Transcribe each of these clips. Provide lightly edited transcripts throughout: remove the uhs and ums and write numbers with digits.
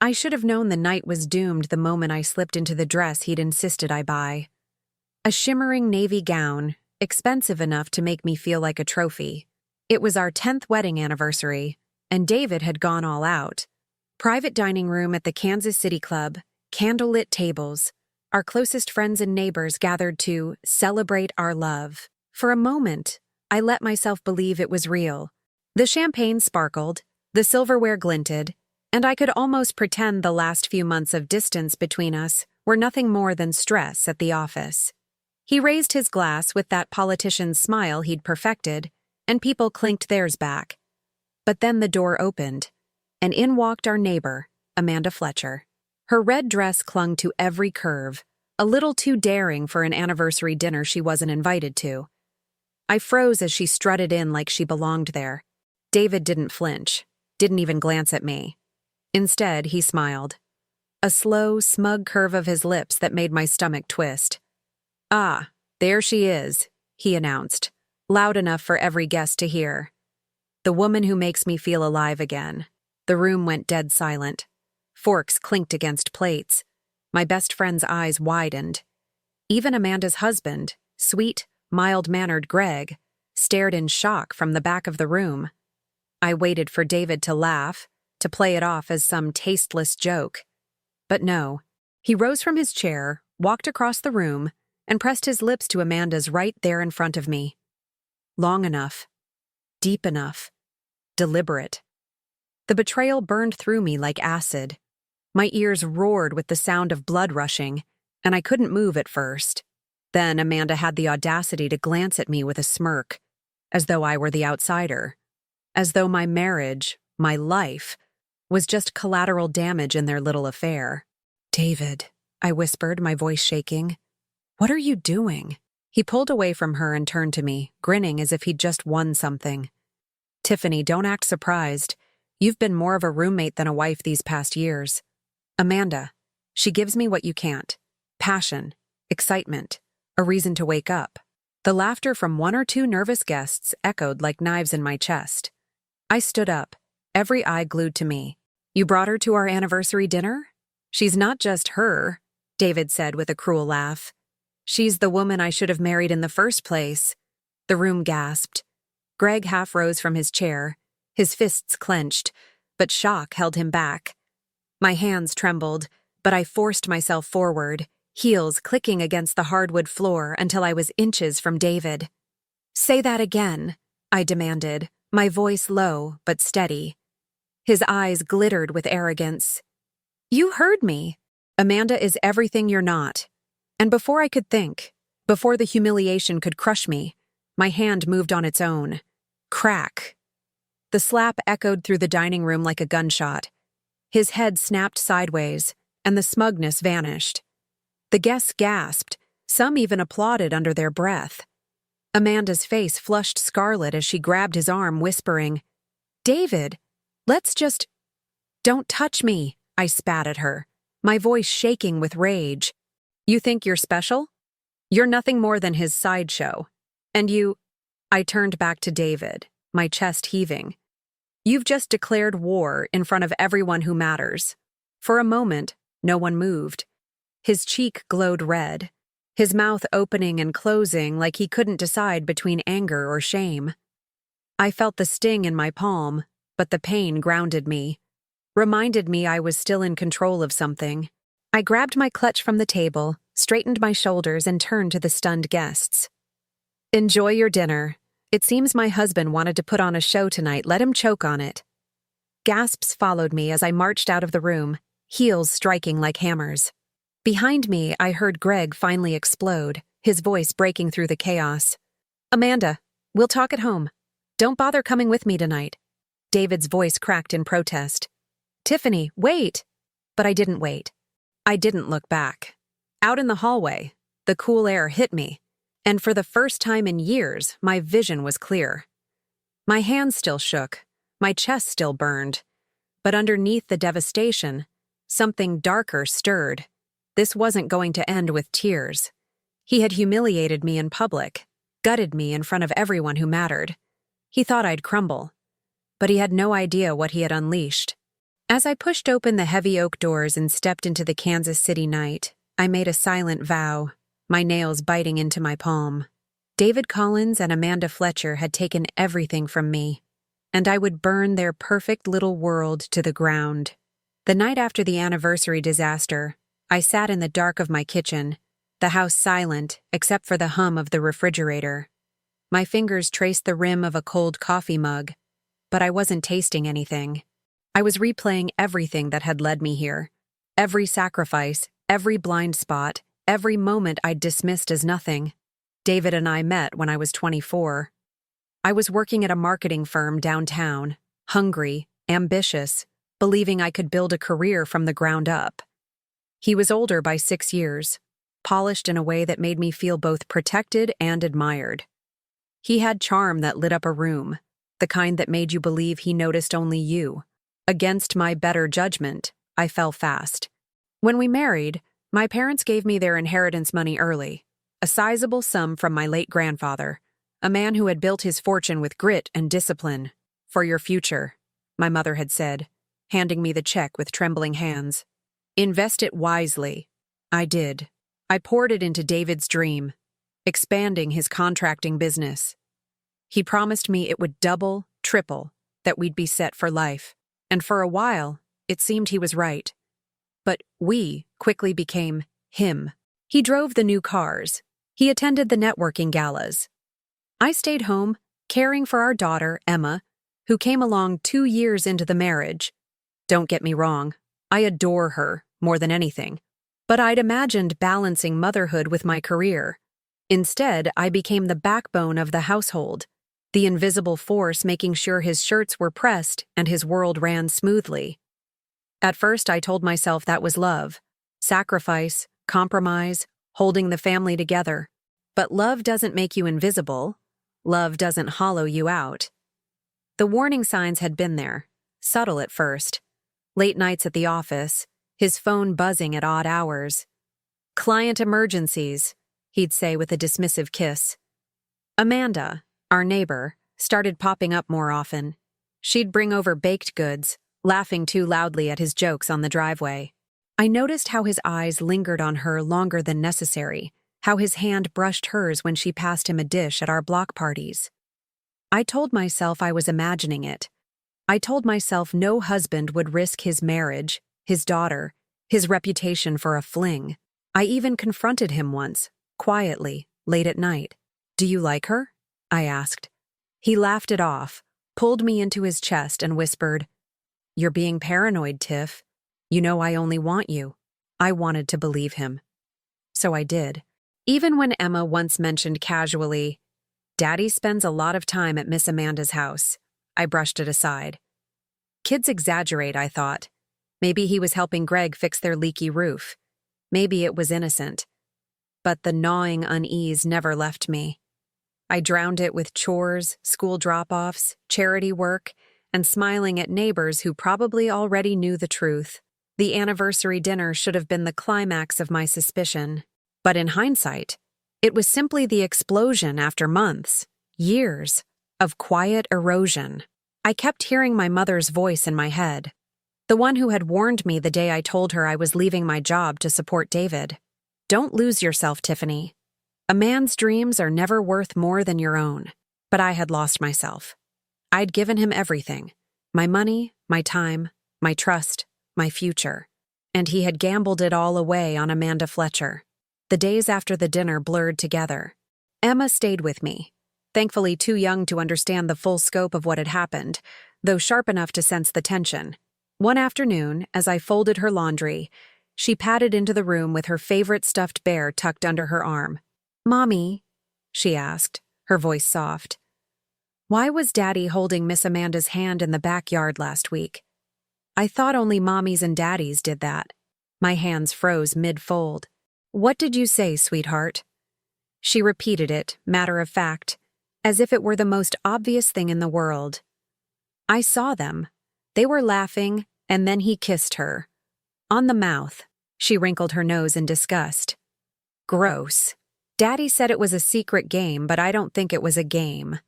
I should have known the night was doomed the moment I slipped into the dress he'd insisted I buy. A shimmering navy gown, expensive enough to make me feel like a trophy. It was our 10th wedding anniversary, and David had gone all out. Private dining room at the Kansas City Club, candlelit tables. Our closest friends and neighbors gathered to celebrate our love. For a moment, I let myself believe it was real. The champagne sparkled, the silverware glinted, and I could almost pretend the last few months of distance between us were nothing more than stress at the office. He raised his glass with that politician's smile he'd perfected, and people clinked theirs back. But then the door opened, and in walked our neighbor, Amanda Fletcher. Her red dress clung to every curve, a little too daring for an anniversary dinner she wasn't invited to. I froze as she strutted in like she belonged there. David didn't flinch, didn't even glance at me. Instead, he smiled. A slow, smug curve of his lips that made my stomach twist. "Ah, there she is," he announced, loud enough for every guest to hear. "The woman who makes me feel alive again." The room went dead silent. Forks clinked against plates. My best friend's eyes widened. Even Amanda's husband, sweet, mild-mannered Greg, stared in shock from the back of the room. I waited for David to laugh, to play it off as some tasteless joke. But no, he rose from his chair, walked across the room, and pressed his lips to Amanda's right there in front of me. Long enough, deep enough, deliberate. The betrayal burned through me like acid. My ears roared with the sound of blood rushing, and I couldn't move at first. Then Amanda had the audacity to glance at me with a smirk, as though I were the outsider, as though my marriage, my life, was just collateral damage in their little affair. "David," I whispered, my voice shaking. "What are you doing?" He pulled away from her and turned to me, grinning as if he'd just won something. "Tiffany, don't act surprised. You've been more of a roommate than a wife these past years. Amanda, she gives me what you can't. Passion, excitement, a reason to wake up." The laughter from one or two nervous guests echoed like knives in my chest. I stood up, every eye glued to me. "You brought her to our anniversary dinner? She's not just her," David said with a cruel laugh. "She's the woman I should have married in the first place." The room gasped. Greg half rose from his chair, his fists clenched, but shock held him back. My hands trembled, but I forced myself forward, heels clicking against the hardwood floor until I was inches from David. "Say that again," I demanded, my voice low but steady. His eyes glittered with arrogance. "You heard me. Amanda is everything you're not." And before I could think, before the humiliation could crush me, my hand moved on its own. Crack. The slap echoed through the dining room like a gunshot. His head snapped sideways, and the smugness vanished. The guests gasped, some even applauded under their breath. Amanda's face flushed scarlet as she grabbed his arm, whispering, "David, let's just—" "Don't touch me," I spat at her, my voice shaking with rage. "You think you're special? You're nothing more than his sideshow. And you—" I turned back to David, my chest heaving. "You've just declared war in front of everyone who matters." For a moment, no one moved. His cheek glowed red, his mouth opening and closing like he couldn't decide between anger or shame. I felt the sting in my palm, but the pain grounded me, reminded me I was still in control of something. I grabbed my clutch from the table, straightened my shoulders, and turned to the stunned guests. "Enjoy your dinner. It seems my husband wanted to put on a show tonight. Let him choke on it." Gasps followed me as I marched out of the room, heels striking like hammers. Behind me, I heard Greg finally explode, his voice breaking through the chaos. "Amanda, we'll talk at home. Don't bother coming with me tonight." David's voice cracked in protest. "Tiffany, wait!" But I didn't wait. I didn't look back. Out in the hallway, the cool air hit me, and for the first time in years, my vision was clear. My hands still shook, my chest still burned, but underneath the devastation, something darker stirred. This wasn't going to end with tears. He had humiliated me in public, gutted me in front of everyone who mattered. He thought I'd crumble, but he had no idea what he had unleashed. As I pushed open the heavy oak doors and stepped into the Kansas City night, I made a silent vow, my nails biting into my palm. David Collins and Amanda Fletcher had taken everything from me, and I would burn their perfect little world to the ground. The night after the anniversary disaster, I sat in the dark of my kitchen, the house silent except for the hum of the refrigerator. My fingers traced the rim of a cold coffee mug, but I wasn't tasting anything. I was replaying everything that had led me here. Every sacrifice, every blind spot, every moment I'd dismissed as nothing. David and I met when I was 24. I was working at a marketing firm downtown, hungry, ambitious, believing I could build a career from the ground up. He was older by 6 years, polished in a way that made me feel both protected and admired. He had charm that lit up a room, the kind that made you believe he noticed only you. Against my better judgment, I fell fast. When we married, my parents gave me their inheritance money early, a sizable sum from my late grandfather, a man who had built his fortune with grit and discipline. For your future, my mother had said, handing me the check with trembling hands. Invest it wisely. I did. I poured it into David's dream, expanding his contracting business. He promised me it would double, triple, that we'd be set for life. And for a while, it seemed he was right. But we quickly became him. He drove the new cars. He attended the networking galas. I stayed home, caring for our daughter, Emma, who came along 2 years into the marriage. Don't get me wrong, I adore her more than anything. But I'd imagined balancing motherhood with my career. Instead, I became the backbone of the household, the invisible force making sure his shirts were pressed and his world ran smoothly. At first, I told myself that was love, sacrifice, compromise, holding the family together. But love doesn't make you invisible. Love doesn't hollow you out. The warning signs had been there, subtle at first. Late nights at the office, his phone buzzing at odd hours. Client emergencies, he'd say with a dismissive kiss. Amanda, our neighbor, started popping up more often. She'd bring over baked goods, laughing too loudly at his jokes on the driveway. I noticed how his eyes lingered on her longer than necessary, how his hand brushed hers when she passed him a dish at our block parties. I told myself I was imagining it. I told myself no husband would risk his marriage, his daughter, his reputation for a fling. I even confronted him once, quietly, late at night. "Do you like her?" I asked. He laughed it off, pulled me into his chest and whispered, "You're being paranoid, Tiff. You know I only want you." I wanted to believe him. So I did. Even when Emma once mentioned casually, "Daddy spends a lot of time at Miss Amanda's house," I brushed it aside. Kids exaggerate, I thought. Maybe he was helping Greg fix their leaky roof. Maybe it was innocent. But the gnawing unease never left me. I drowned it with chores, school drop-offs, charity work, and smiling at neighbors who probably already knew the truth. The anniversary dinner should have been the climax of my suspicion. But in hindsight, it was simply the explosion after months, years, of quiet erosion. I kept hearing my mother's voice in my head, the one who had warned me the day I told her I was leaving my job to support David. "Don't lose yourself, Tiffany. A man's dreams are never worth more than your own." But I had lost myself. I'd given him everything, my money, my time, my trust, my future. And he had gambled it all away on Amanda Fletcher. The days after the dinner blurred together. Emma stayed with me, thankfully too young to understand the full scope of what had happened, though sharp enough to sense the tension. One afternoon, as I folded her laundry, she padded into the room with her favorite stuffed bear tucked under her arm. "Mommy," she asked, her voice soft, "why was Daddy holding Miss Amanda's hand in the backyard last week?" I thought only mommies and daddies did that. My hands froze mid-fold. "What did you say, sweetheart?" She repeated it, matter of fact, as if it were the most obvious thing in the world. I saw them. They were laughing, and then he kissed her. On the mouth. She wrinkled her nose in disgust. "Gross. Daddy said it was a secret game, but I don't think it was a game."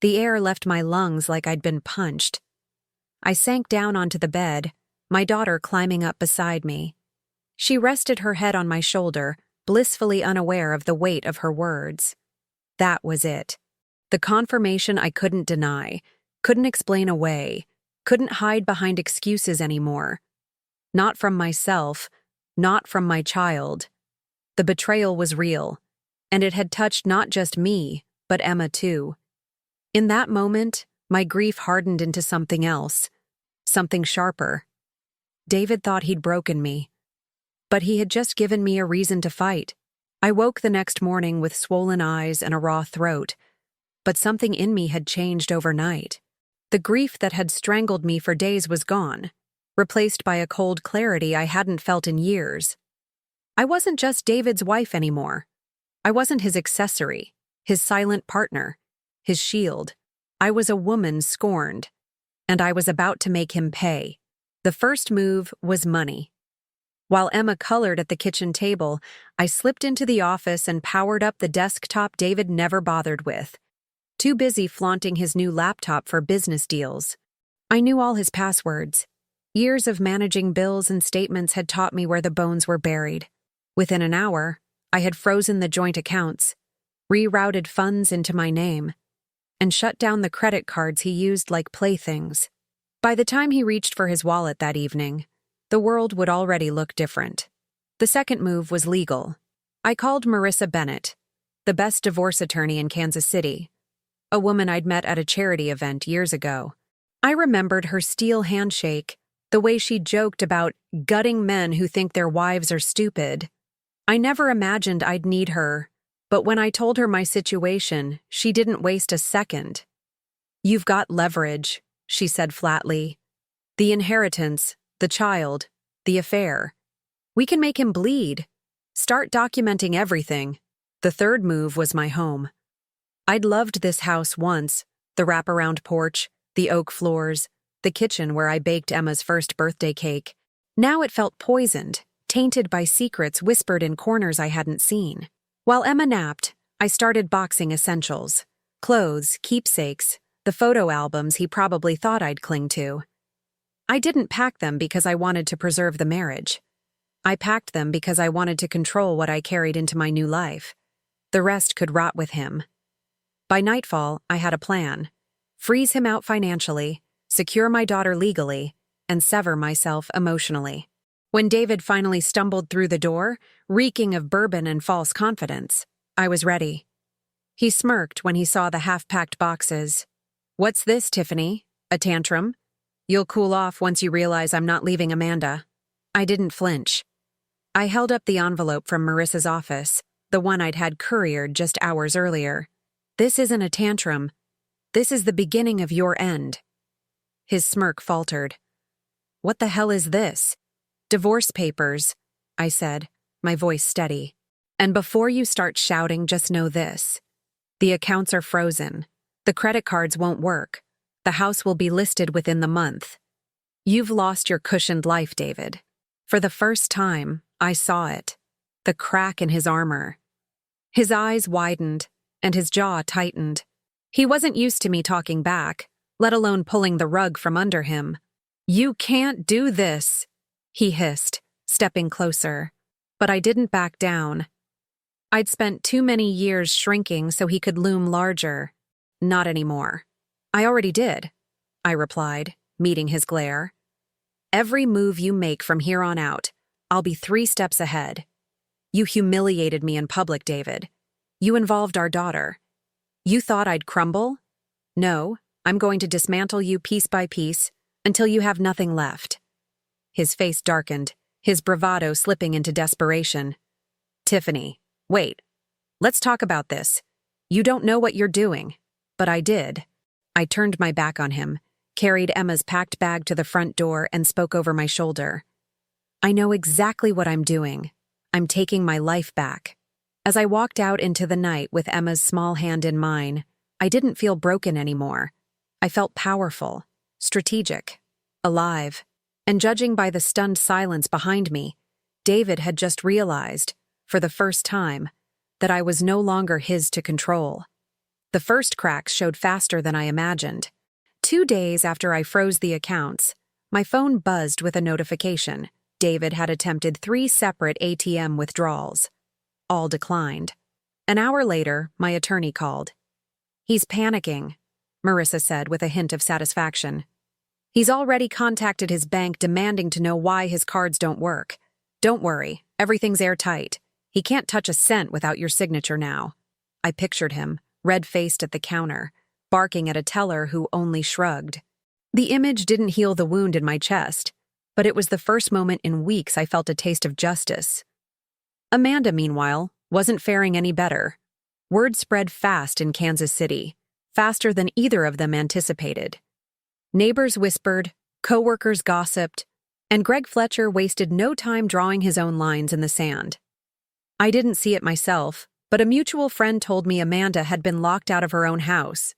The air left my lungs like I'd been punched. I sank down onto the bed, my daughter climbing up beside me. She rested her head on my shoulder, blissfully unaware of the weight of her words. That was it. The confirmation I couldn't deny, couldn't explain away, couldn't hide behind excuses anymore. Not from myself, not from my child. The betrayal was real, and it had touched not just me, but Emma too. In that moment, my grief hardened into something else, something sharper. David thought he'd broken me, but he had just given me a reason to fight. I woke the next morning with swollen eyes and a raw throat, but something in me had changed overnight. The grief that had strangled me for days was gone, replaced by a cold clarity I hadn't felt in years. I wasn't just David's wife anymore. I wasn't his accessory, his silent partner, his shield. I was a woman scorned, and I was about to make him pay. The first move was money. While Emma colored at the kitchen table, I slipped into the office and powered up the desktop David never bothered with, too busy flaunting his new laptop for business deals. I knew all his passwords. Years of managing bills and statements had taught me where the bones were buried. Within an hour, I had frozen the joint accounts, rerouted funds into my name, and shut down the credit cards he used like playthings. By the time he reached for his wallet that evening, the world would already look different. The second move was legal. I called Marissa Bennett, the best divorce attorney in Kansas City, a woman I'd met at a charity event years ago. I remembered her steel handshake, the way she joked about gutting men who think their wives are stupid. I never imagined I'd need her, but when I told her my situation, she didn't waste a second. "You've got leverage," she said flatly. "The inheritance, the child, the affair. We can make him bleed. Start documenting everything." The third move was my home. I'd loved this house once, the wraparound porch, the oak floors, the kitchen where I baked Emma's first birthday cake. Now it felt poisoned, tainted by secrets whispered in corners I hadn't seen. While Emma napped, I started boxing essentials. Clothes, keepsakes, the photo albums he probably thought I'd cling to. I didn't pack them because I wanted to preserve the marriage. I packed them because I wanted to control what I carried into my new life. The rest could rot with him. By nightfall, I had a plan. Freeze him out financially, secure my daughter legally, and sever myself emotionally. When David finally stumbled through the door, reeking of bourbon and false confidence, I was ready. He smirked when he saw the half-packed boxes. "What's this, Tiffany? A tantrum? You'll cool off once you realize I'm not leaving Amanda." I didn't flinch. I held up the envelope from Marissa's office, the one I'd had couriered just hours earlier. "This isn't a tantrum. This is the beginning of your end." His smirk faltered. "What the hell is this?" "Divorce papers," I said, my voice steady. "And before you start shouting, just know this. The accounts are frozen. The credit cards won't work. The house will be listed within the month. You've lost your cushioned life, David." For the first time, I saw it. The crack in his armor. His eyes widened, and his jaw tightened. He wasn't used to me talking back, let alone pulling the rug from under him. "You can't do this," he hissed, stepping closer. But I didn't back down. I'd spent too many years shrinking so he could loom larger. Not anymore. "I already did," I replied, meeting his glare. "Every move you make from here on out, I'll be 3 steps ahead. You humiliated me in public, David. You involved our daughter. You thought I'd crumble? No, I'm going to dismantle you piece by piece until you have nothing left." His face darkened, his bravado slipping into desperation. "Tiffany, wait. Let's talk about this. You don't know what you're doing." But I did. I turned my back on him, carried Emma's packed bag to the front door, and spoke over my shoulder. "I know exactly what I'm doing. I'm taking my life back." As I walked out into the night with Emma's small hand in mine, I didn't feel broken anymore. I felt powerful, strategic, alive. And judging by the stunned silence behind me, David had just realized, for the first time, that I was no longer his to control. The first cracks showed faster than I imagined. 2 days after I froze the accounts, my phone buzzed with a notification. David had attempted 3 separate ATM withdrawals. All declined. An hour later, my attorney called. "He's panicking," Marissa said with a hint of satisfaction. "He's already contacted his bank demanding to know why his cards don't work. Don't worry, everything's airtight. He can't touch a cent without your signature now." I pictured him, red-faced at the counter, barking at a teller who only shrugged. The image didn't heal the wound in my chest, but it was the first moment in weeks I felt a taste of justice. Amanda, meanwhile, wasn't faring any better. Word spread fast in Kansas City, faster than either of them anticipated. Neighbors whispered, coworkers gossiped, and Greg Fletcher wasted no time drawing his own lines in the sand. I didn't see it myself, but a mutual friend told me Amanda had been locked out of her own house.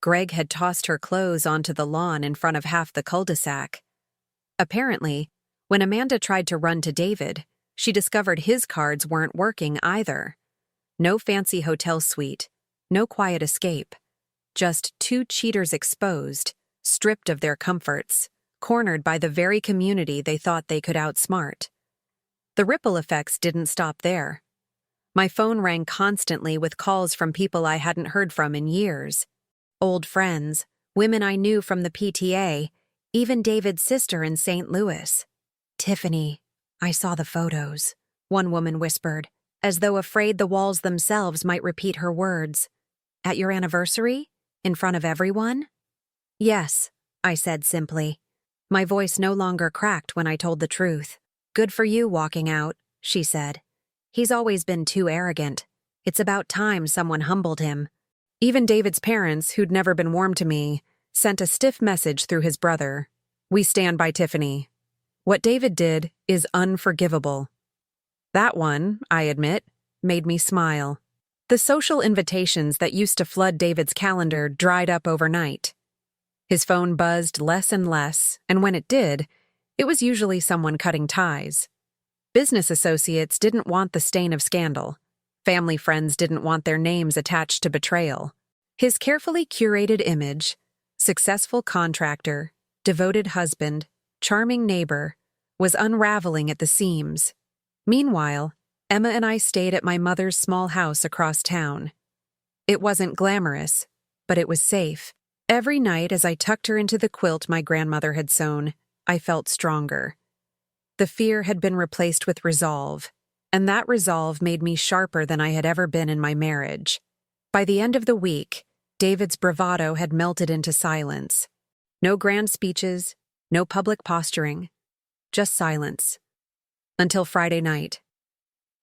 Greg had tossed her clothes onto the lawn in front of half the cul-de-sac. Apparently, when Amanda tried to run to David, she discovered his cards weren't working either. No fancy hotel suite, no quiet escape. Just 2 cheaters exposed, stripped of their comforts, cornered by the very community they thought they could outsmart. The ripple effects didn't stop there. My phone rang constantly with calls from people I hadn't heard from in years. Old friends, women I knew from the PTA, even David's sister in St. Louis. "Tiffany, I saw the photos," one woman whispered, as though afraid the walls themselves might repeat her words. "At your anniversary? In front of everyone?" "Yes," I said simply. My voice no longer cracked when I told the truth. "Good for you walking out," she said. "He's always been too arrogant. It's about time someone humbled him." Even David's parents, who'd never been warm to me, sent a stiff message through his brother. "We stand by Tiffany. What David did is unforgivable." That one, I admit, made me smile. The social invitations that used to flood David's calendar dried up overnight. His phone buzzed less and less, and when it did, it was usually someone cutting ties. Business associates didn't want the stain of scandal. Family friends didn't want their names attached to betrayal. His carefully curated image, successful contractor, devoted husband, charming neighbor, was unraveling at the seams. Meanwhile, Emma and I stayed at my mother's small house across town. It wasn't glamorous, but it was safe. Every night as I tucked her into the quilt my grandmother had sewn, I felt stronger. The fear had been replaced with resolve, and that resolve made me sharper than I had ever been in my marriage. By the end of the week, David's bravado had melted into silence. No grand speeches, no public posturing, just silence. Until Friday night.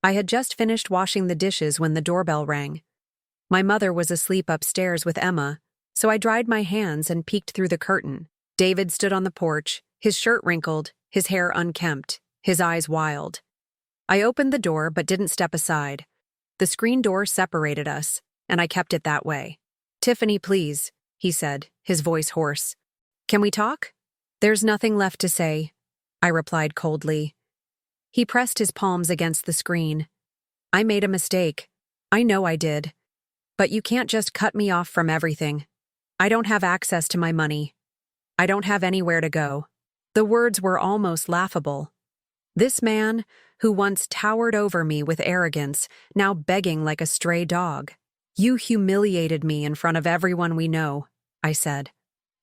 I had just finished washing the dishes when the doorbell rang. My mother was asleep upstairs with Emma, so I dried my hands and peeked through the curtain. David stood on the porch, his shirt wrinkled, his hair unkempt, his eyes wild. I opened the door but didn't step aside. The screen door separated us, and I kept it that way. "Tiffany, please," he said, his voice hoarse. "Can we talk?" "There's nothing left to say," I replied coldly. He pressed his palms against the screen. "I made a mistake. I know I did. But you can't just cut me off from everything. I don't have access to my money. I don't have anywhere to go." The words were almost laughable. This man, who once towered over me with arrogance, now begging like a stray dog. "You humiliated me in front of everyone we know," I said,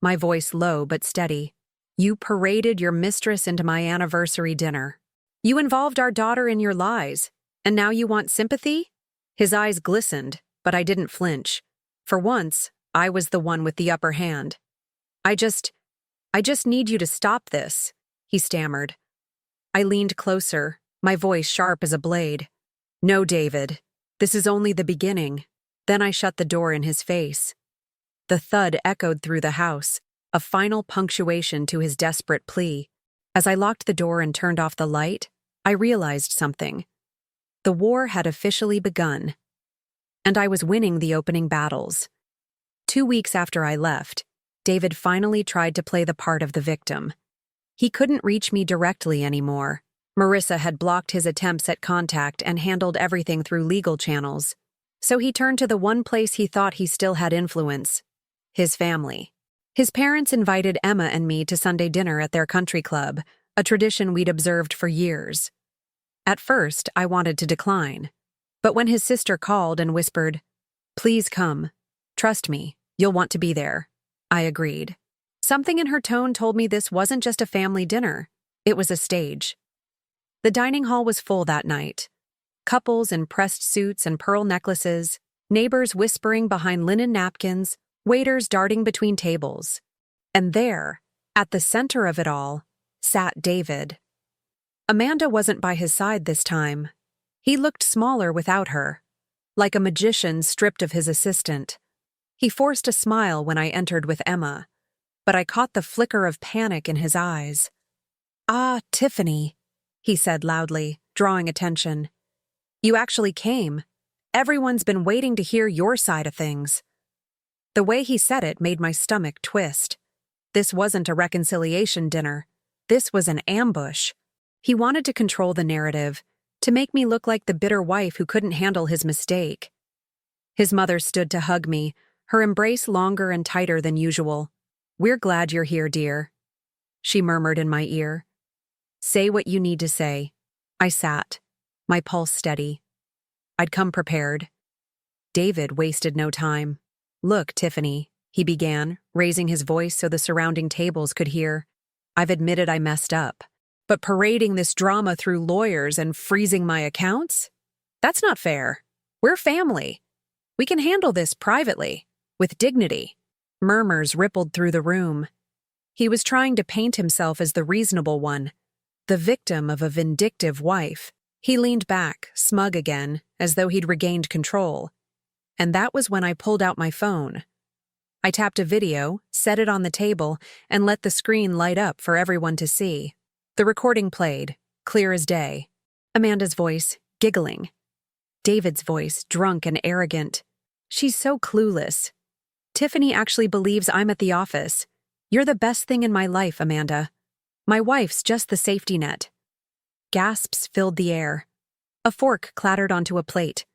my voice low but steady. "You paraded your mistress into my anniversary dinner. You involved our daughter in your lies, and now you want sympathy?" His eyes glistened, but I didn't flinch. For once, I was the one with the upper hand. I just need you to stop this," he stammered. I leaned closer, my voice sharp as a blade. "No, David, this is only the beginning." Then I shut the door in his face. The thud echoed through the house, a final punctuation to his desperate plea. As I locked the door and turned off the light, I realized something. The war had officially begun, and I was winning the opening battles. 2 weeks after I left, David finally tried to play the part of the victim. He couldn't reach me directly anymore. Marissa had blocked his attempts at contact and handled everything through legal channels. So he turned to the one place he thought he still had influence: his family. His parents invited Emma and me to Sunday dinner at their country club, a tradition we'd observed for years. At first, I wanted to decline. But when his sister called and whispered, "Please come. Trust me, you'll want to be there," I agreed. Something in her tone told me this wasn't just a family dinner. It was a stage. The dining hall was full that night. Couples in pressed suits and pearl necklaces, neighbors whispering behind linen napkins, waiters darting between tables. And there, at the center of it all, sat David. Amanda wasn't by his side this time. He looked smaller without her, like a magician stripped of his assistant. He forced a smile when I entered with Emma, but I caught the flicker of panic in his eyes. "Ah, Tiffany," he said loudly, drawing attention. "You actually came. Everyone's been waiting to hear your side of things." The way he said it made my stomach twist. This wasn't a reconciliation dinner. This was an ambush. He wanted to control the narrative, to make me look like the bitter wife who couldn't handle his mistake. His mother stood to hug me, her embrace longer and tighter than usual. "We're glad you're here, dear," she murmured in my ear. "Say what you need to say." I sat, my pulse steady. I'd come prepared. David wasted no time. "Look, Tiffany," he began, raising his voice so the surrounding tables could hear. "I've admitted I messed up. But parading this drama through lawyers and freezing my accounts? That's not fair. We're family. We can handle this privately, with dignity." Murmurs rippled through the room. He was trying to paint himself as the reasonable one, the victim of a vindictive wife. He leaned back, smug again, as though he'd regained control. And that was when I pulled out my phone. I tapped a video, set it on the table, and let the screen light up for everyone to see. The recording played, clear as day. Amanda's voice, giggling. David's voice, drunk and arrogant. "She's so clueless. Tiffany actually believes I'm at the office. You're the best thing in my life, Amanda. My wife's just the safety net." Gasps filled the air. A fork clattered onto a plate.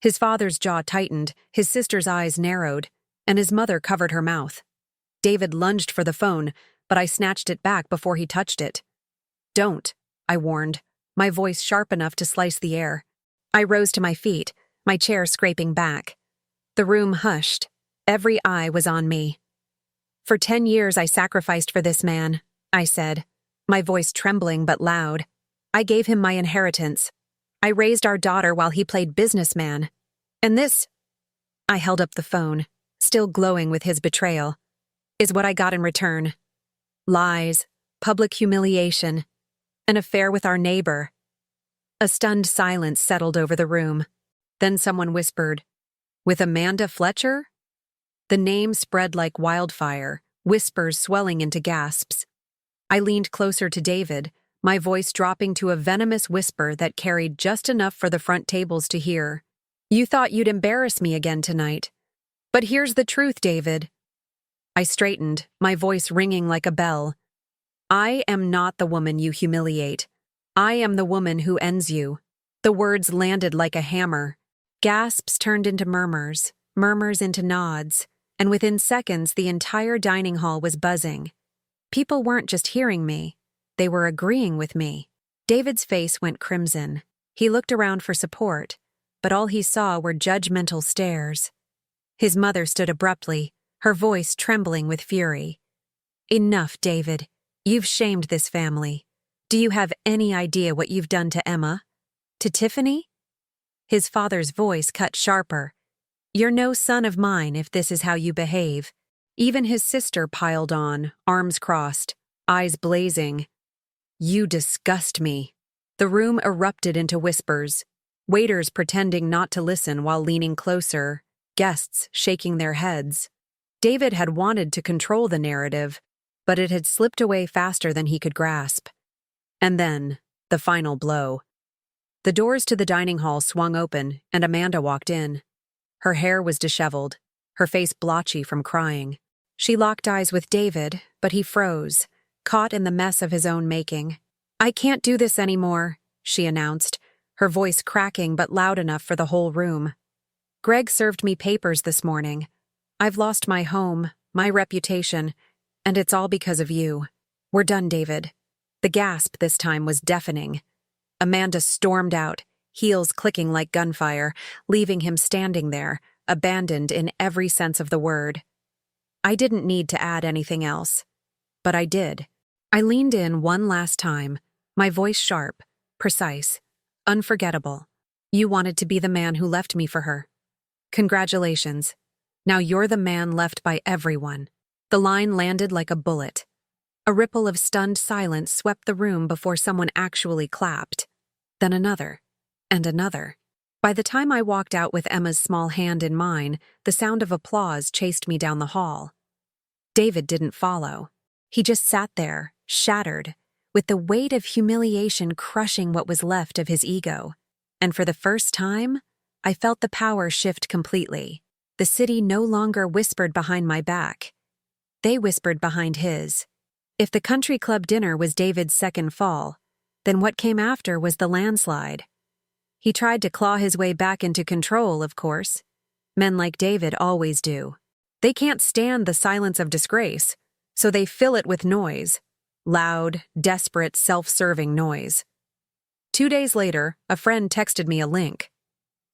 His father's jaw tightened, his sister's eyes narrowed, and his mother covered her mouth. David lunged for the phone, but I snatched it back before he touched it. "Don't," I warned, my voice sharp enough to slice the air. I rose to my feet, my chair scraping back. The room hushed. Every eye was on me. "For 10 years I sacrificed for this man," I said, my voice trembling but loud. "I gave him my inheritance. I raised our daughter while he played businessman. And this," I held up the phone, still glowing with his betrayal, "is what I got in return. Lies, public humiliation, an affair with our neighbor." A stunned silence settled over the room. Then someone whispered, "With Amanda Fletcher?" The name spread like wildfire, whispers swelling into gasps. I leaned closer to David, my voice dropping to a venomous whisper that carried just enough for the front tables to hear. "You thought you'd embarrass me again tonight. But here's the truth, David." I straightened, my voice ringing like a bell. "I am not the woman you humiliate. I am the woman who ends you." The words landed like a hammer. Gasps turned into murmurs, murmurs into nods, and within seconds the entire dining hall was buzzing. People weren't just hearing me, they were agreeing with me. David's face went crimson. He looked around for support, but all he saw were judgmental stares. His mother stood abruptly, her voice trembling with fury. "Enough, David. You've shamed this family. Do you have any idea what you've done to Emma? To Tiffany?" His father's voice cut sharper. "You're no son of mine if this is how you behave." Even his sister piled on, arms crossed, eyes blazing. "You disgust me." The room erupted into whispers, waiters pretending not to listen while leaning closer, guests shaking their heads. David had wanted to control the narrative, but it had slipped away faster than he could grasp. And then, the final blow. The doors to the dining hall swung open, and Amanda walked in. Her hair was disheveled, her face blotchy from crying. She locked eyes with David, but he froze, caught in the mess of his own making. "I can't do this anymore," she announced, her voice cracking but loud enough for the whole room. "Greg served me papers this morning. I've lost my home, my reputation, And it's all because of you. We're done, David. The gasp this time was deafening. Amanda stormed out, heels clicking like gunfire, leaving him standing there, abandoned in every sense of the word. I didn't need to add anything else. But I did. I leaned in one last time, my voice sharp, precise, unforgettable. You wanted to be the man who left me for her. Congratulations. Now you're the man left by everyone. The line landed like a bullet. A ripple of stunned silence swept the room before someone actually clapped. Then another. And another. By the time I walked out with Emma's small hand in mine, the sound of applause chased me down the hall. David didn't follow. He just sat there, shattered, with the weight of humiliation crushing what was left of his ego. And for the first time, I felt the power shift completely. The city no longer whispered behind my back. They whispered behind his. If the country club dinner was David's second fall, then what came after was the landslide. He tried to claw his way back into control, of course. Men like David always do. They can't stand the silence of disgrace, so they fill it with noise. Loud, desperate, self-serving noise. 2 days later, a friend texted me a link.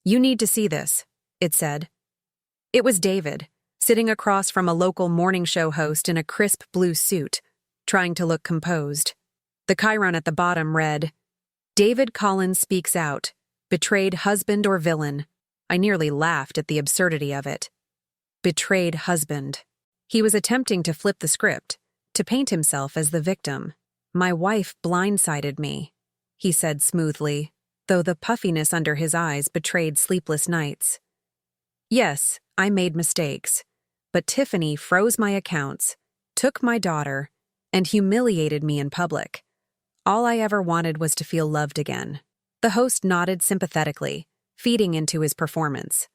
You need to see this, it said. It was David, sitting across from a local morning show host in a crisp blue suit, trying to look composed. The chyron at the bottom read, David Collins speaks out, betrayed husband or villain. I nearly laughed at the absurdity of it. Betrayed husband. He was attempting to flip the script, to paint himself as the victim. My wife blindsided me, he said smoothly, though the puffiness under his eyes betrayed sleepless nights. Yes, I made mistakes, but Tiffany froze my accounts, took my daughter, and humiliated me in public. All I ever wanted was to feel loved again. The host nodded sympathetically, feeding into his performance.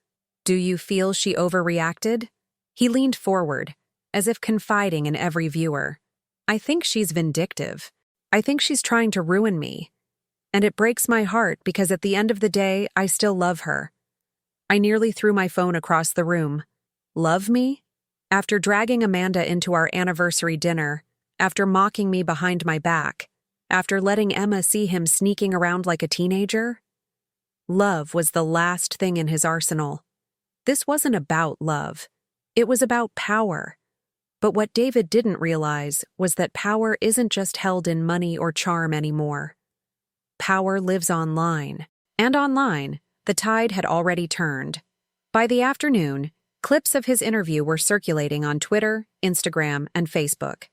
Do you feel she overreacted? He leaned forward, as if confiding in every viewer. I think she's vindictive. I think she's trying to ruin me. And it breaks my heart because at the end of the day, I still love her. I nearly threw my phone across the room. Love me? After dragging Amanda into our anniversary dinner, after mocking me behind my back, after letting Emma see him sneaking around like a teenager? Love was the last thing in his arsenal. This wasn't about love. It was about power. But what David didn't realize was that power isn't just held in money or charm anymore. Power lives online. And online, the tide had already turned. By the afternoon, clips of his interview were circulating on Twitter, Instagram, and Facebook.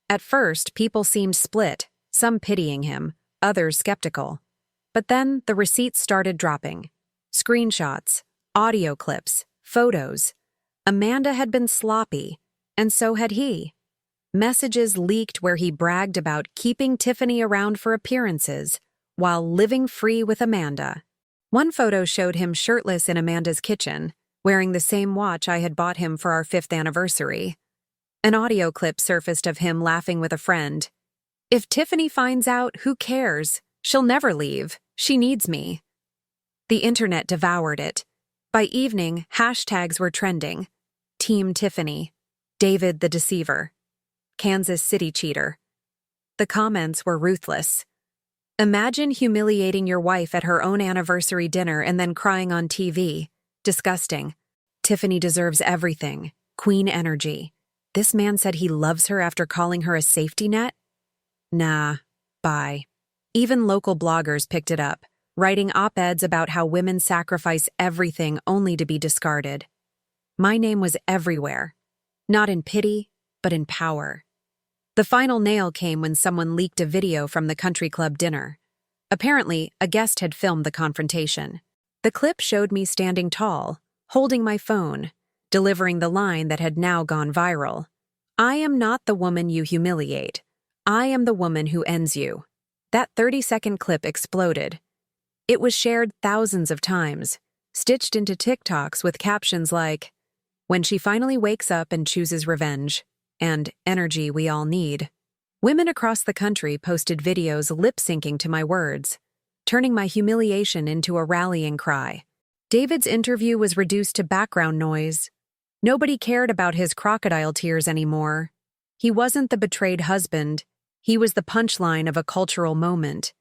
At first, people seemed split, some pitying him, others skeptical. But then the receipts started dropping. Screenshots, audio clips, photos. Amanda had been sloppy, and so had he. Messages leaked where he bragged about keeping Tiffany around for appearances while living free with Amanda. One photo showed him shirtless in Amanda's kitchen, wearing the same watch I had bought him for our 5th anniversary. An audio clip surfaced of him laughing with a friend. If Tiffany finds out, who cares? She'll never leave. She needs me. The internet devoured it. By evening, hashtags were trending. Team Tiffany. David the Deceiver. Kansas City Cheater. The comments were ruthless. Imagine humiliating your wife at her own anniversary dinner and then crying on TV. Disgusting. Tiffany deserves everything. Queen energy. This man said he loves her after calling her a safety net? Nah. Bye. Even local bloggers picked it up, writing op-eds about how women sacrifice everything only to be discarded. My name was everywhere. Not in pity, but in power. The final nail came when someone leaked a video from the country club dinner. Apparently, a guest had filmed the confrontation. The clip showed me standing tall, holding my phone, delivering the line that had now gone viral. I am not the woman you humiliate. I am the woman who ends you. That 30-second clip exploded. It was shared thousands of times, stitched into TikToks with captions like, "When she finally wakes up and chooses revenge," and "Energy we all need." Women across the country posted videos lip-syncing to my words, turning my humiliation into a rallying cry. David's interview was reduced to background noise. Nobody cared about his crocodile tears anymore. He wasn't the betrayed husband, he was the punchline of a cultural moment.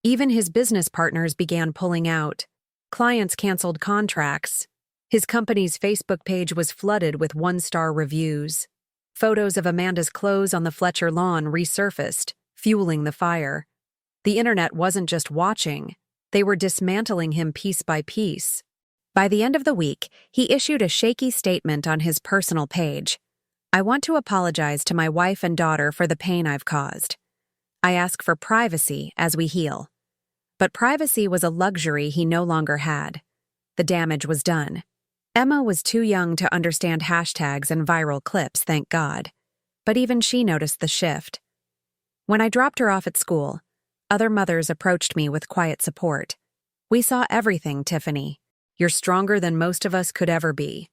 Even his business partners began pulling out. Clients canceled contracts. His company's Facebook page was flooded with one-star reviews. Photos of Amanda's clothes on the Fletcher lawn resurfaced, fueling the fire. The internet wasn't just watching, they were dismantling him piece by piece. By the end of the week, he issued a shaky statement on his personal page. "I want to apologize to my wife and daughter for the pain I've caused. I ask for privacy as we heal." But privacy was a luxury he no longer had. The damage was done. Emma was too young to understand hashtags and viral clips, thank God. But even she noticed the shift. When I dropped her off at school, other mothers approached me with quiet support. "We saw everything, Tiffany. You're stronger than most of us could ever be."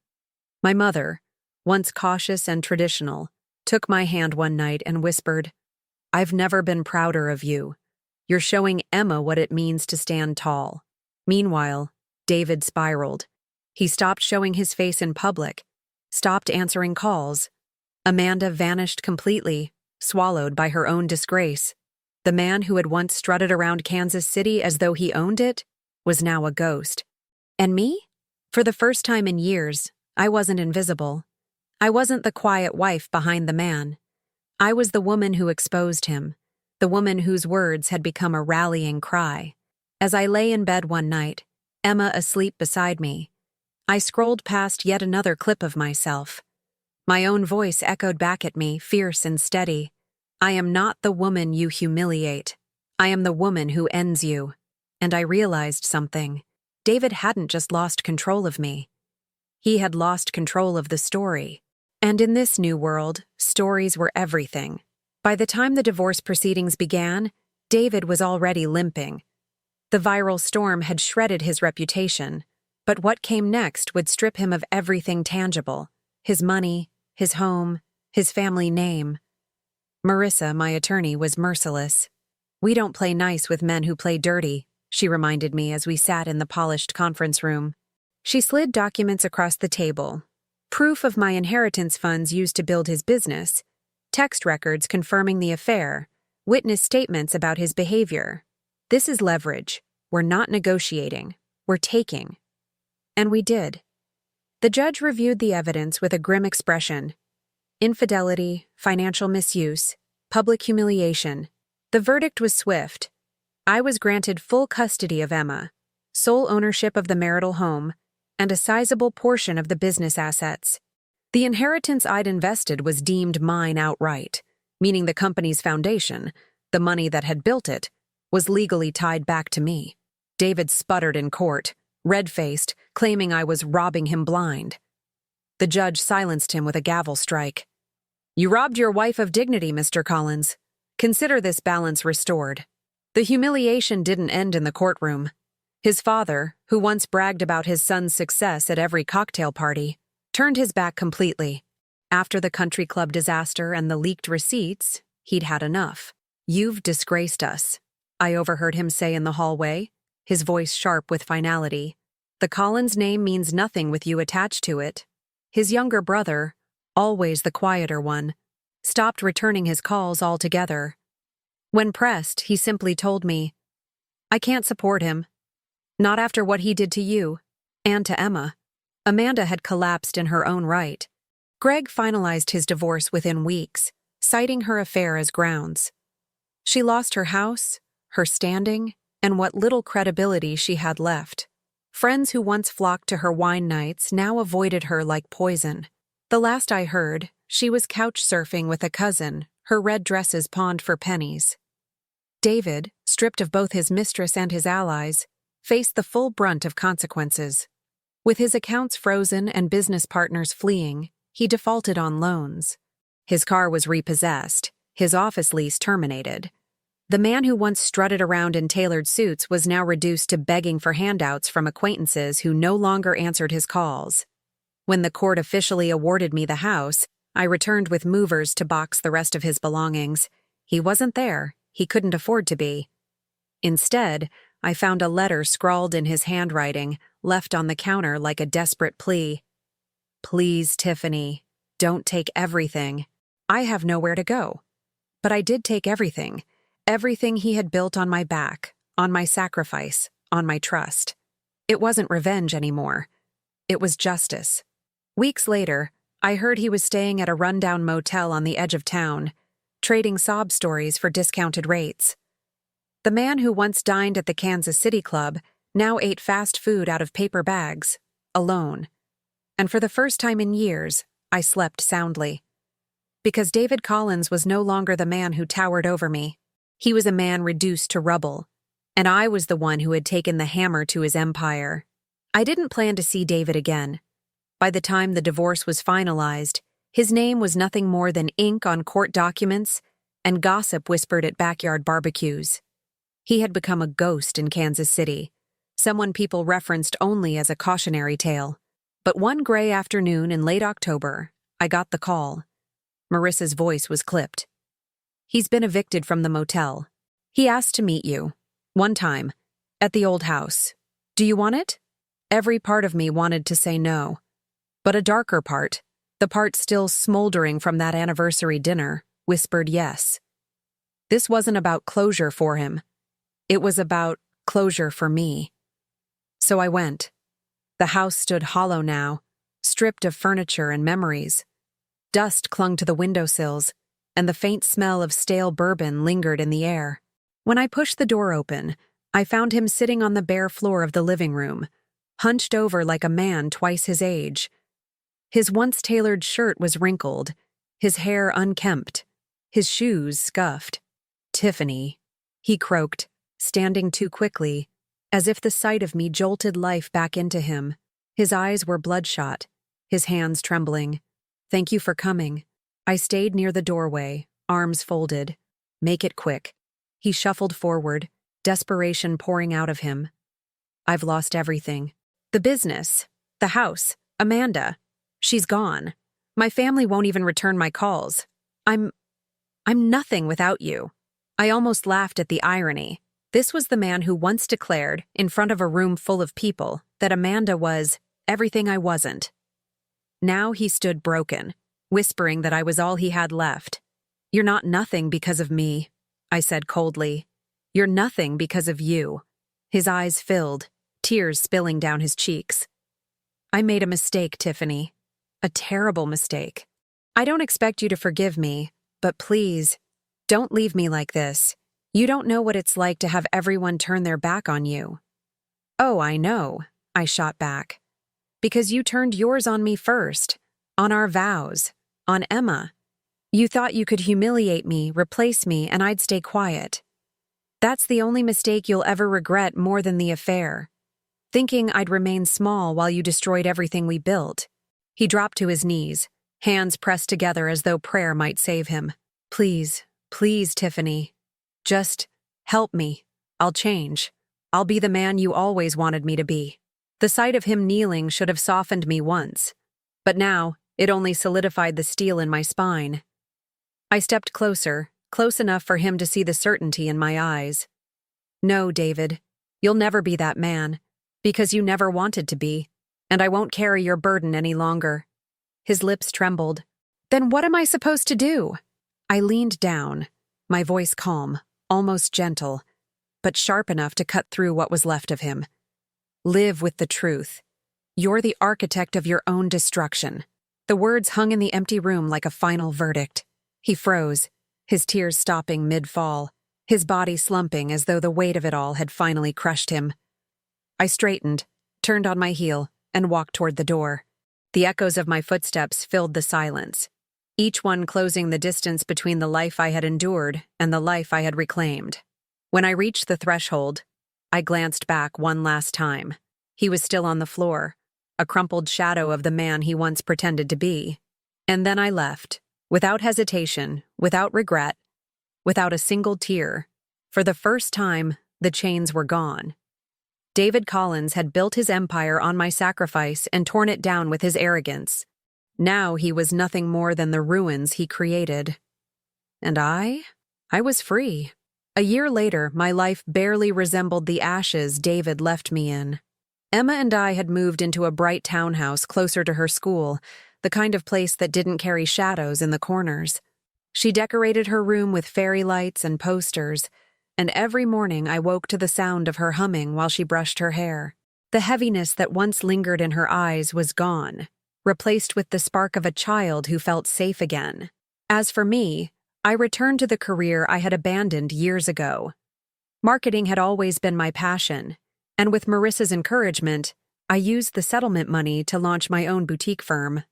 My mother, once cautious and traditional, took my hand one night and whispered, "I've never been prouder of you. You're showing Emma what it means to stand tall." Meanwhile, David spiraled. He stopped showing his face in public, stopped answering calls. Amanda vanished completely, swallowed by her own disgrace. The man who had once strutted around Kansas City as though he owned it was now a ghost. And me? For the first time in years, I wasn't invisible. I wasn't the quiet wife behind the man. I was the woman who exposed him, the woman whose words had become a rallying cry. As I lay in bed one night, Emma asleep beside me, I scrolled past yet another clip of myself. My own voice echoed back at me, fierce and steady. "I am not the woman you humiliate. I am the woman who ends you." And I realized something. David hadn't just lost control of me. He had lost control of the story. And in this new world, stories were everything. By the time the divorce proceedings began, David was already limping. The viral storm had shredded his reputation, but what came next would strip him of everything tangible: his money, his home, his family name. Marissa, my attorney, was merciless. "We don't play nice with men who play dirty," she reminded me as we sat in the polished conference room. She slid documents across the table. Proof of my inheritance funds used to build his business, text records confirming the affair, witness statements about his behavior. "This is leverage. We're not negotiating. We're taking." And we did. The judge reviewed the evidence with a grim expression. Infidelity, financial misuse, public humiliation. The verdict was swift. I was granted full custody of Emma, sole ownership of the marital home, and a sizable portion of the business assets. The inheritance I'd invested was deemed mine outright, meaning the company's foundation, the money that had built it, was legally tied back to me. David sputtered in court, red-faced, claiming I was robbing him blind. The judge silenced him with a gavel strike. "You robbed your wife of dignity, Mr. Collins. Consider this balance restored." The humiliation didn't end in the courtroom. His father, who once bragged about his son's success at every cocktail party, turned his back completely. After the country club disaster and the leaked receipts, he'd had enough. "You've disgraced us," I overheard him say in the hallway, his voice sharp with finality. "The Collins name means nothing with you attached to it." His younger brother, always the quieter one, stopped returning his calls altogether. When pressed, he simply told me, "I can't support him. Not after what he did to you, and to Emma." Amanda had collapsed in her own right. Greg finalized his divorce within weeks, citing her affair as grounds. She lost her house, her standing, and what little credibility she had left. Friends who once flocked to her wine nights now avoided her like poison. The last I heard, she was couch surfing with a cousin, her red dresses pawned for pennies. David, stripped of both his mistress and his allies, faced the full brunt of consequences. With his accounts frozen and business partners fleeing, he defaulted on loans. His car was repossessed, his office lease terminated. The man who once strutted around in tailored suits was now reduced to begging for handouts from acquaintances who no longer answered his calls. When the court officially awarded me the house, I returned with movers to box the rest of his belongings. He wasn't there. He couldn't afford to be. Instead, I found a letter scrawled in his handwriting, left on the counter like a desperate plea. "Please, Tiffany, don't take everything. I have nowhere to go. But I did take everything. Everything he had built on my back, on my sacrifice, on my trust. It wasn't revenge anymore. It was justice. Weeks later, I heard he was staying at a rundown motel on the edge of town, trading sob stories for discounted rates. The man who once dined at the Kansas City Club now ate fast food out of paper bags, alone. And for the first time in years, I slept soundly. Because David Collins was no longer the man who towered over me. He was a man reduced to rubble, and I was the one who had taken the hammer to his empire. I didn't plan to see David again. By the time the divorce was finalized, his name was nothing more than ink on court documents and gossip whispered at backyard barbecues. He had become a ghost in Kansas City, someone people referenced only as a cautionary tale. But one gray afternoon in late October, I got the call. Marissa's voice was clipped. He's been evicted from the motel. He asked to meet you. One time. At the old house. Do you want it? Every part of me wanted to say no. But a darker part, the part still smoldering from that anniversary dinner, whispered yes. This wasn't about closure for him. It was about closure for me. So I went. The house stood hollow now, stripped of furniture and memories. Dust clung to the windowsills, and the faint smell of stale bourbon lingered in the air. When I pushed the door open, I found him sitting on the bare floor of the living room, hunched over like a man twice his age. His once-tailored shirt was wrinkled, his hair unkempt, his shoes scuffed. "Tiffany," he croaked, standing too quickly, as if the sight of me jolted life back into him. His eyes were bloodshot, his hands trembling. "Thank you for coming." I stayed near the doorway, arms folded. "Make it quick." He shuffled forward, desperation pouring out of him. "I've lost everything. The business, the house, Amanda. She's gone. My family won't even return my calls. I'm nothing without you." I almost laughed at the irony. This was the man who once declared, in front of a room full of people, that Amanda was everything I wasn't. Now he stood broken, whispering that I was all he had left. "You're not nothing because of me," I said coldly. "You're nothing because of you." His eyes filled, tears spilling down his cheeks. "I made a mistake, Tiffany. A terrible mistake. I don't expect you to forgive me, but please, don't leave me like this. You don't know what it's like to have everyone turn their back on you." "Oh, I know," I shot back. "Because you turned yours on me first, on our vows, on Emma. You thought you could humiliate me, replace me, and I'd stay quiet. That's the only mistake you'll ever regret more than the affair. Thinking I'd remain small while you destroyed everything we built." He dropped to his knees, hands pressed together as though prayer might save him. "Please, please, Tiffany. Just help me. I'll change. I'll be the man you always wanted me to be." The sight of him kneeling should have softened me once, but now it only solidified the steel in my spine. I stepped closer, close enough for him to see the certainty in my eyes. "No, David, you'll never be that man, because you never wanted to be, and I won't carry your burden any longer." His lips trembled. "Then what am I supposed to do?" I leaned down, my voice calm, almost gentle, but sharp enough to cut through what was left of him. "Live with the truth. You're the architect of your own destruction." The words hung in the empty room like a final verdict. He froze, his tears stopping mid-fall, his body slumping as though the weight of it all had finally crushed him. I straightened, turned on my heel, and walked toward the door. The echoes of my footsteps filled the silence, each one closing the distance between the life I had endured and the life I had reclaimed. When I reached the threshold, I glanced back one last time. He was still on the floor, a crumpled shadow of the man he once pretended to be. And then I left, without hesitation, without regret, without a single tear. For the first time, the chains were gone. David Collins had built his empire on my sacrifice and torn it down with his arrogance. Now he was nothing more than the ruins he created. And I was free. A year later, my life barely resembled the ashes David left me in. Emma and I had moved into a bright townhouse closer to her school, the kind of place that didn't carry shadows in the corners. She decorated her room with fairy lights and posters, and every morning I woke to the sound of her humming while she brushed her hair. The heaviness that once lingered in her eyes was gone, replaced with the spark of a child who felt safe again. As for me, I returned to the career I had abandoned years ago. Marketing had always been my passion, and with Marissa's encouragement, I used the settlement money to launch my own boutique firm.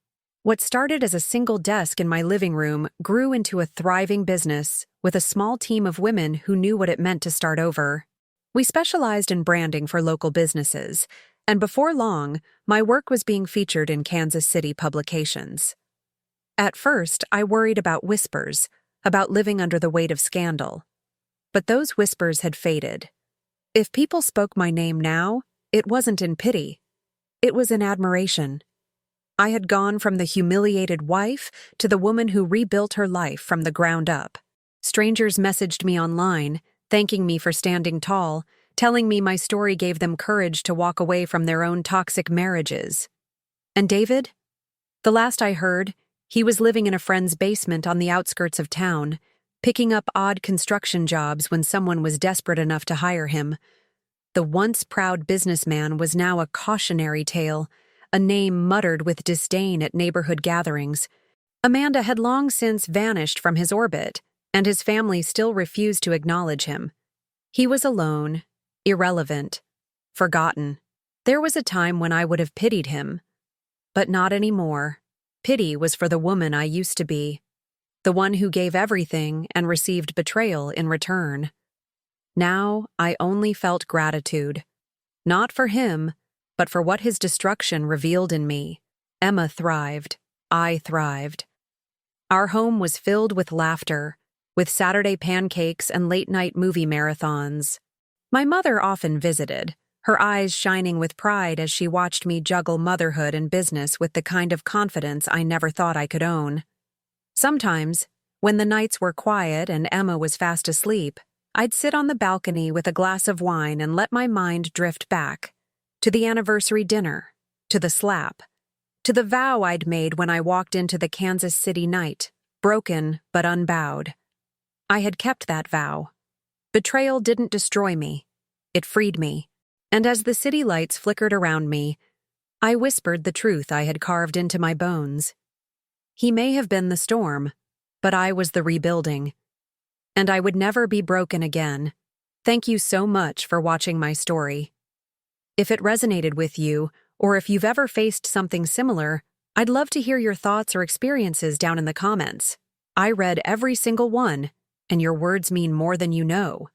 What started as a single desk in my living room grew into a thriving business with a small team of women who knew what it meant to start over. We specialized in branding for local businesses, and before long, my work was being featured in Kansas City publications. At first, I worried about whispers, about living under the weight of scandal. But those whispers had faded. If people spoke my name now, it wasn't in pity. It was in admiration. I had gone from the humiliated wife to the woman who rebuilt her life from the ground up. Strangers messaged me online, thanking me for standing tall, telling me my story gave them courage to walk away from their own toxic marriages. And David? The last I heard, he was living in a friend's basement on the outskirts of town, picking up odd construction jobs when someone was desperate enough to hire him. The once proud businessman was now a cautionary tale, a name muttered with disdain at neighborhood gatherings. Amanda had long since vanished from his orbit, and his family still refused to acknowledge him. He was alone, irrelevant, forgotten. There was a time when I would have pitied him, but not anymore. Pity was for the woman I used to be, the one who gave everything and received betrayal in return. Now I only felt gratitude, not for him, but for what his destruction revealed in me. Emma thrived. I thrived. Our home was filled with laughter, with Saturday pancakes and late-night movie marathons. My mother often visited, her eyes shining with pride as she watched me juggle motherhood and business with the kind of confidence I never thought I could own. Sometimes, when the nights were quiet and Emma was fast asleep, I'd sit on the balcony with a glass of wine and let my mind drift back, to the anniversary dinner, to the slap, to the vow I'd made when I walked into the Kansas City night, broken but unbowed. I had kept that vow. Betrayal didn't destroy me. It freed me. And as the city lights flickered around me, I whispered the truth I had carved into my bones. He may have been the storm, but I was the rebuilding. And I would never be broken again. Thank you so much for watching my story. If it resonated with you, or if you've ever faced something similar, I'd love to hear your thoughts or experiences down in the comments. I read every single one, and your words mean more than you know.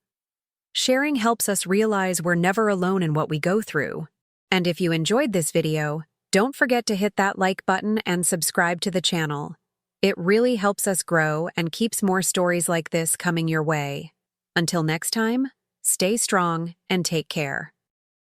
Sharing helps us realize we're never alone in what we go through. And if you enjoyed this video, don't forget to hit that like button and subscribe to the channel. It really helps us grow and keeps more stories like this coming your way. Until next time, stay strong and take care.